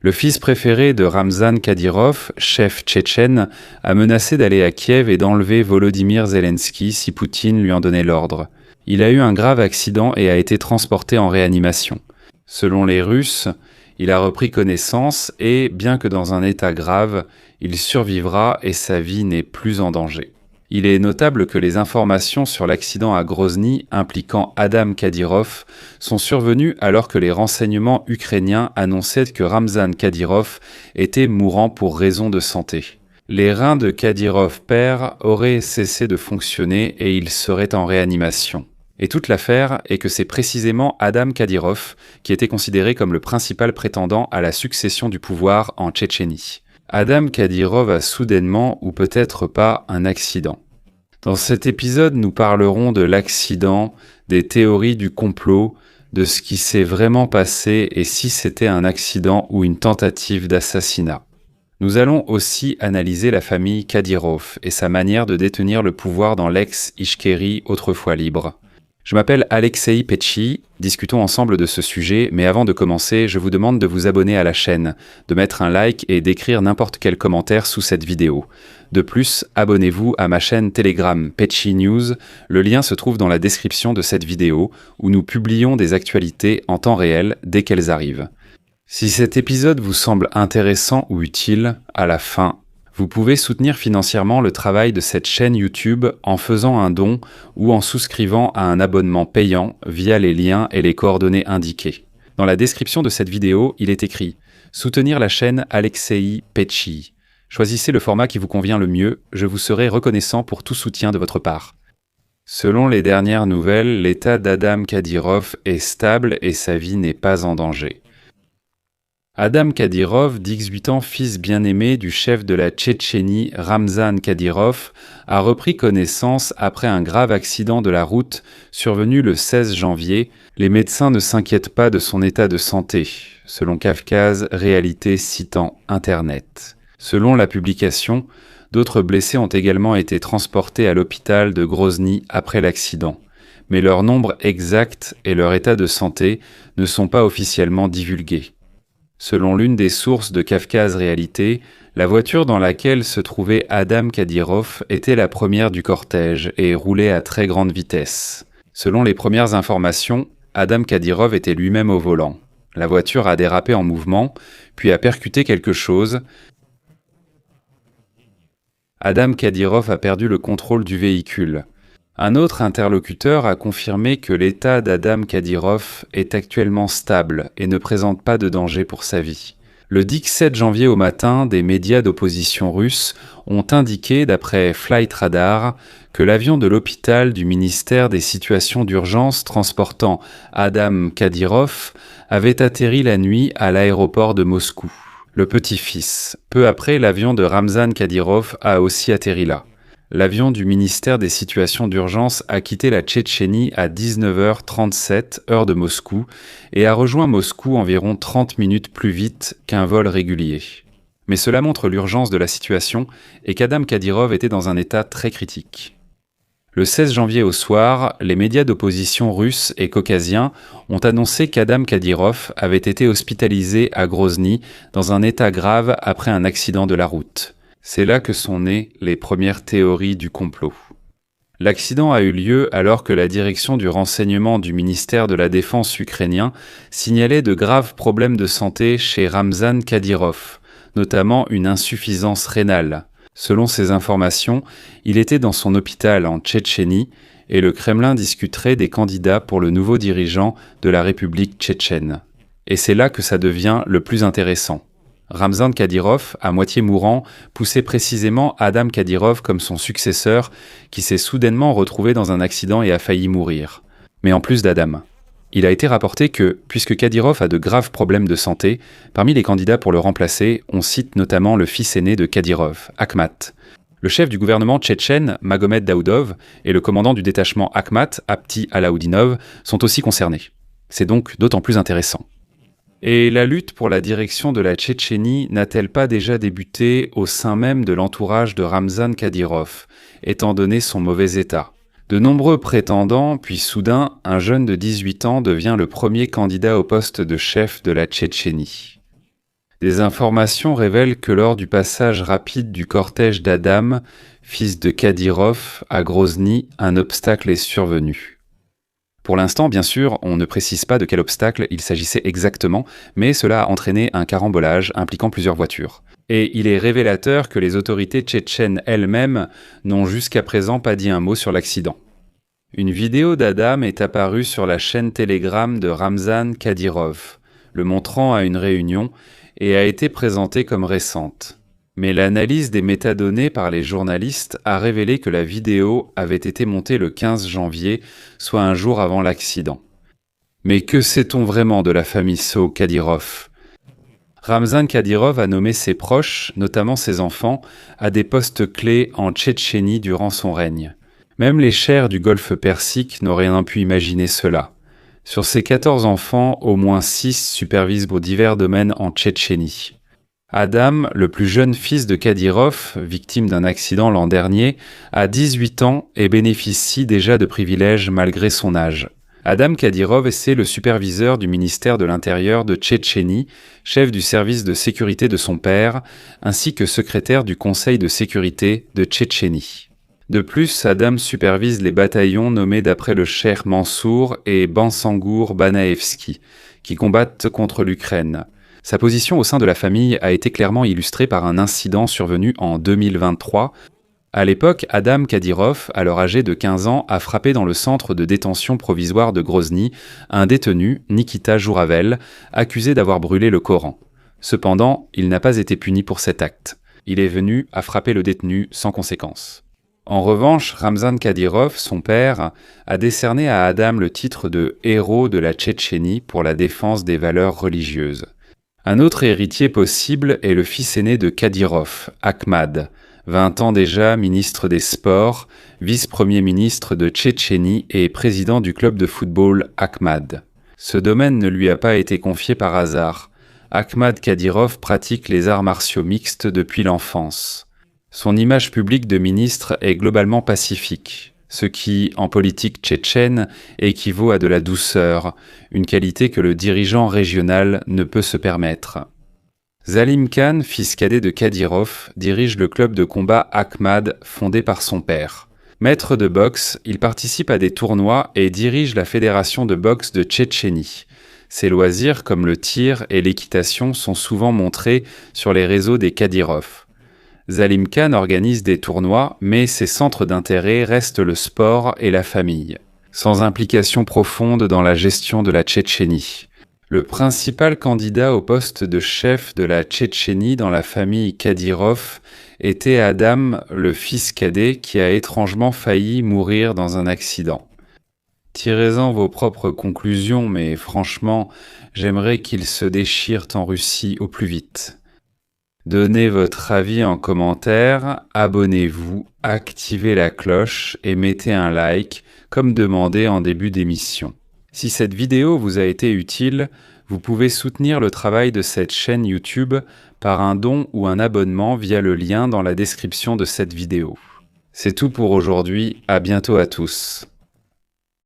Le fils préféré de Ramzan Kadyrov, chef tchétchène, a menacé d'aller à Kiev et d'enlever Volodymyr Zelensky si Poutine lui en donnait l'ordre. Il a eu un grave accident et a été transporté en réanimation. Selon les Russes, il a repris connaissance et, bien que dans un état grave, il survivra et sa vie n'est plus en danger. Il est notable que les informations sur l'accident à Grozny impliquant Adam Kadyrov sont survenues alors que les renseignements ukrainiens annonçaient que Ramzan Kadyrov était mourant pour raison de santé. Les reins de Kadyrov père auraient cessé de fonctionner et il serait en réanimation. Et toute l'affaire est que c'est précisément Adam Kadyrov qui était considéré comme le principal prétendant à la succession du pouvoir en Tchétchénie. Adam Kadyrov a soudainement, ou peut-être pas, un accident. Dans cet épisode, nous parlerons de l'accident, des théories du complot, de ce qui s'est vraiment passé et si c'était un accident ou une tentative d'assassinat. Nous allons aussi analyser la famille Kadyrov et sa manière de détenir le pouvoir dans l'ex-Ichkérie autrefois libre. Je m'appelle Alexei Petchi, discutons ensemble de ce sujet, mais avant de commencer, je vous demande de vous abonner à la chaîne, de mettre un like et d'écrire n'importe quel commentaire sous cette vidéo. De plus, abonnez-vous à ma chaîne Telegram Petchi News, le lien se trouve dans la description de cette vidéo, où nous publions des actualités en temps réel dès qu'elles arrivent. Si cet épisode vous semble intéressant ou utile, à la fin, vous pouvez soutenir financièrement le travail de cette chaîne YouTube en faisant un don ou en souscrivant à un abonnement payant via les liens et les coordonnées indiquées. Dans la description de cette vidéo, il est écrit « Soutenir la chaîne Alexei Petchi ». Choisissez le format qui vous convient le mieux, je vous serai reconnaissant pour tout soutien de votre part. Selon les dernières nouvelles, l'état d'Adam Kadyrov est stable et sa vie n'est pas en danger. Adam Kadyrov, 18 ans, fils bien-aimé du chef de la Tchétchénie Ramzan Kadyrov, a repris connaissance après un grave accident de la route survenu le 16 janvier. Les médecins ne s'inquiètent pas de son état de santé, selon Kavkaz Réalité citant Internet. Selon la publication, d'autres blessés ont également été transportés à l'hôpital de Grozny après l'accident, mais leur nombre exact et leur état de santé ne sont pas officiellement divulgués. Selon l'une des sources de Kavkaz Réalité, la voiture dans laquelle se trouvait Adam Kadyrov était la première du cortège et roulait à très grande vitesse. Selon les premières informations, Adam Kadyrov était lui-même au volant. La voiture a dérapé en mouvement, puis a percuté quelque chose. Adam Kadyrov a perdu le contrôle du véhicule. Un autre interlocuteur a confirmé que l'état d'Adam Kadyrov est actuellement stable et ne présente pas de danger pour sa vie. Le 17 janvier au matin, des médias d'opposition russes ont indiqué, d'après Flight Radar, que l'avion de l'hôpital du ministère des situations d'urgence transportant Adam Kadyrov avait atterri la nuit à l'aéroport de Moscou. Le petit-fils. Peu après, l'avion de Ramzan Kadyrov a aussi atterri là. L'avion du ministère des situations d'urgence a quitté la Tchétchénie à 19h37, heure de Moscou, et a rejoint Moscou environ 30 minutes plus vite qu'un vol régulier. Mais cela montre l'urgence de la situation et qu'Adam Kadyrov était dans un état très critique. Le 16 janvier au soir, les médias d'opposition russes et caucasiens ont annoncé qu'Adam Kadyrov avait été hospitalisé à Grozny dans un état grave après un accident de la route. C'est là que sont nées les premières théories du complot. L'accident a eu lieu alors que la direction du renseignement du ministère de la Défense ukrainien signalait de graves problèmes de santé chez Ramzan Kadyrov, notamment une insuffisance rénale. Selon ces informations, il était dans son hôpital en Tchétchénie et le Kremlin discuterait des candidats pour le nouveau dirigeant de la République tchétchène. Et c'est là que ça devient le plus intéressant. Ramzan Kadyrov, à moitié mourant, poussait précisément Adam Kadyrov comme son successeur, qui s'est soudainement retrouvé dans un accident et a failli mourir. Mais en plus d'Adam. Il a été rapporté que, puisque Kadyrov a de graves problèmes de santé, parmi les candidats pour le remplacer, on cite notamment le fils aîné de Kadyrov, Akhmat. Le chef du gouvernement tchétchène, Magomed Daoudov, et le commandant du détachement Akhmat, Apti Alaoudinov, sont aussi concernés. C'est donc d'autant plus intéressant. Et la lutte pour la direction de la Tchétchénie n'a-t-elle pas déjà débuté au sein même de l'entourage de Ramzan Kadyrov, étant donné son mauvais état ? De nombreux prétendants, puis soudain, un jeune de 18 ans devient le premier candidat au poste de chef de la Tchétchénie. Des informations révèlent que lors du passage rapide du cortège d'Adam, fils de Kadyrov, à Grozny, un obstacle est survenu. Pour l'instant, bien sûr, on ne précise pas de quel obstacle il s'agissait exactement, mais cela a entraîné un carambolage impliquant plusieurs voitures. Et il est révélateur que les autorités tchétchènes elles-mêmes n'ont jusqu'à présent pas dit un mot sur l'accident. Une vidéo d'Adam est apparue sur la chaîne Telegram de Ramzan Kadyrov, le montrant à une réunion, et a été présentée comme récente. Mais l'analyse des métadonnées par les journalistes a révélé que la vidéo avait été montée le 15 janvier, soit un jour avant l'accident. Mais que sait-on vraiment de la famille So-Kadyrov ? Ramzan Kadyrov a nommé ses proches, notamment ses enfants, à des postes clés en Tchétchénie durant son règne. Même les chers du Golfe Persique n'auraient rien pu imaginer cela. Sur ses 14 enfants, au moins 6 supervisent pour divers domaines en Tchétchénie. Adam, le plus jeune fils de Kadyrov, victime d'un accident l'an dernier, a 18 ans et bénéficie déjà de privilèges malgré son âge. Adam Kadyrov est le superviseur du ministère de l'Intérieur de Tchétchénie, chef du service de sécurité de son père, ainsi que secrétaire du Conseil de sécurité de Tchétchénie. De plus, Adam supervise les bataillons nommés d'après le cheikh Mansour et Bansangour Banaevski, qui combattent contre l'Ukraine. Sa position au sein de la famille a été clairement illustrée par un incident survenu en 2023. À l'époque, Adam Kadyrov, alors âgé de 15 ans, a frappé dans le centre de détention provisoire de Grozny un détenu, Nikita Jouravel, accusé d'avoir brûlé le Coran. Cependant, il n'a pas été puni pour cet acte. Il est venu à frapper le détenu sans conséquence. En revanche, Ramzan Kadyrov, son père, a décerné à Adam le titre de héros de la Tchétchénie pour la défense des valeurs religieuses. Un autre héritier possible est le fils aîné de Kadyrov, Akhmad, 20 ans déjà ministre des Sports, vice-premier ministre de Tchétchénie et président du club de football Akhmad. Ce domaine ne lui a pas été confié par hasard. Akhmad Kadyrov pratique les arts martiaux mixtes depuis l'enfance. Son image publique de ministre est globalement pacifique, ce qui, en politique tchétchène, équivaut à de la douceur, une qualité que le dirigeant régional ne peut se permettre. Zalim Khan, fils cadet de Kadyrov, dirige le club de combat Akhmad fondé par son père. Maître de boxe, il participe à des tournois et dirige la fédération de boxe de Tchétchénie. Ses loisirs comme le tir et l'équitation sont souvent montrés sur les réseaux des Kadyrov. Zalim Khan organise des tournois, mais ses centres d'intérêt restent le sport et la famille, sans implication profonde dans la gestion de la Tchétchénie. Le principal candidat au poste de chef de la Tchétchénie dans la famille Kadyrov était Adam, le fils cadet, qui a étrangement failli mourir dans un accident. Tirez-en vos propres conclusions, mais franchement, j'aimerais qu'ils se déchirent en Russie au plus vite. Donnez votre avis en commentaire, abonnez-vous, activez la cloche et mettez un like, comme demandé en début d'émission. Si cette vidéo vous a été utile, vous pouvez soutenir le travail de cette chaîne YouTube par un don ou un abonnement via le lien dans la description de cette vidéo. C'est tout pour aujourd'hui, à bientôt à tous.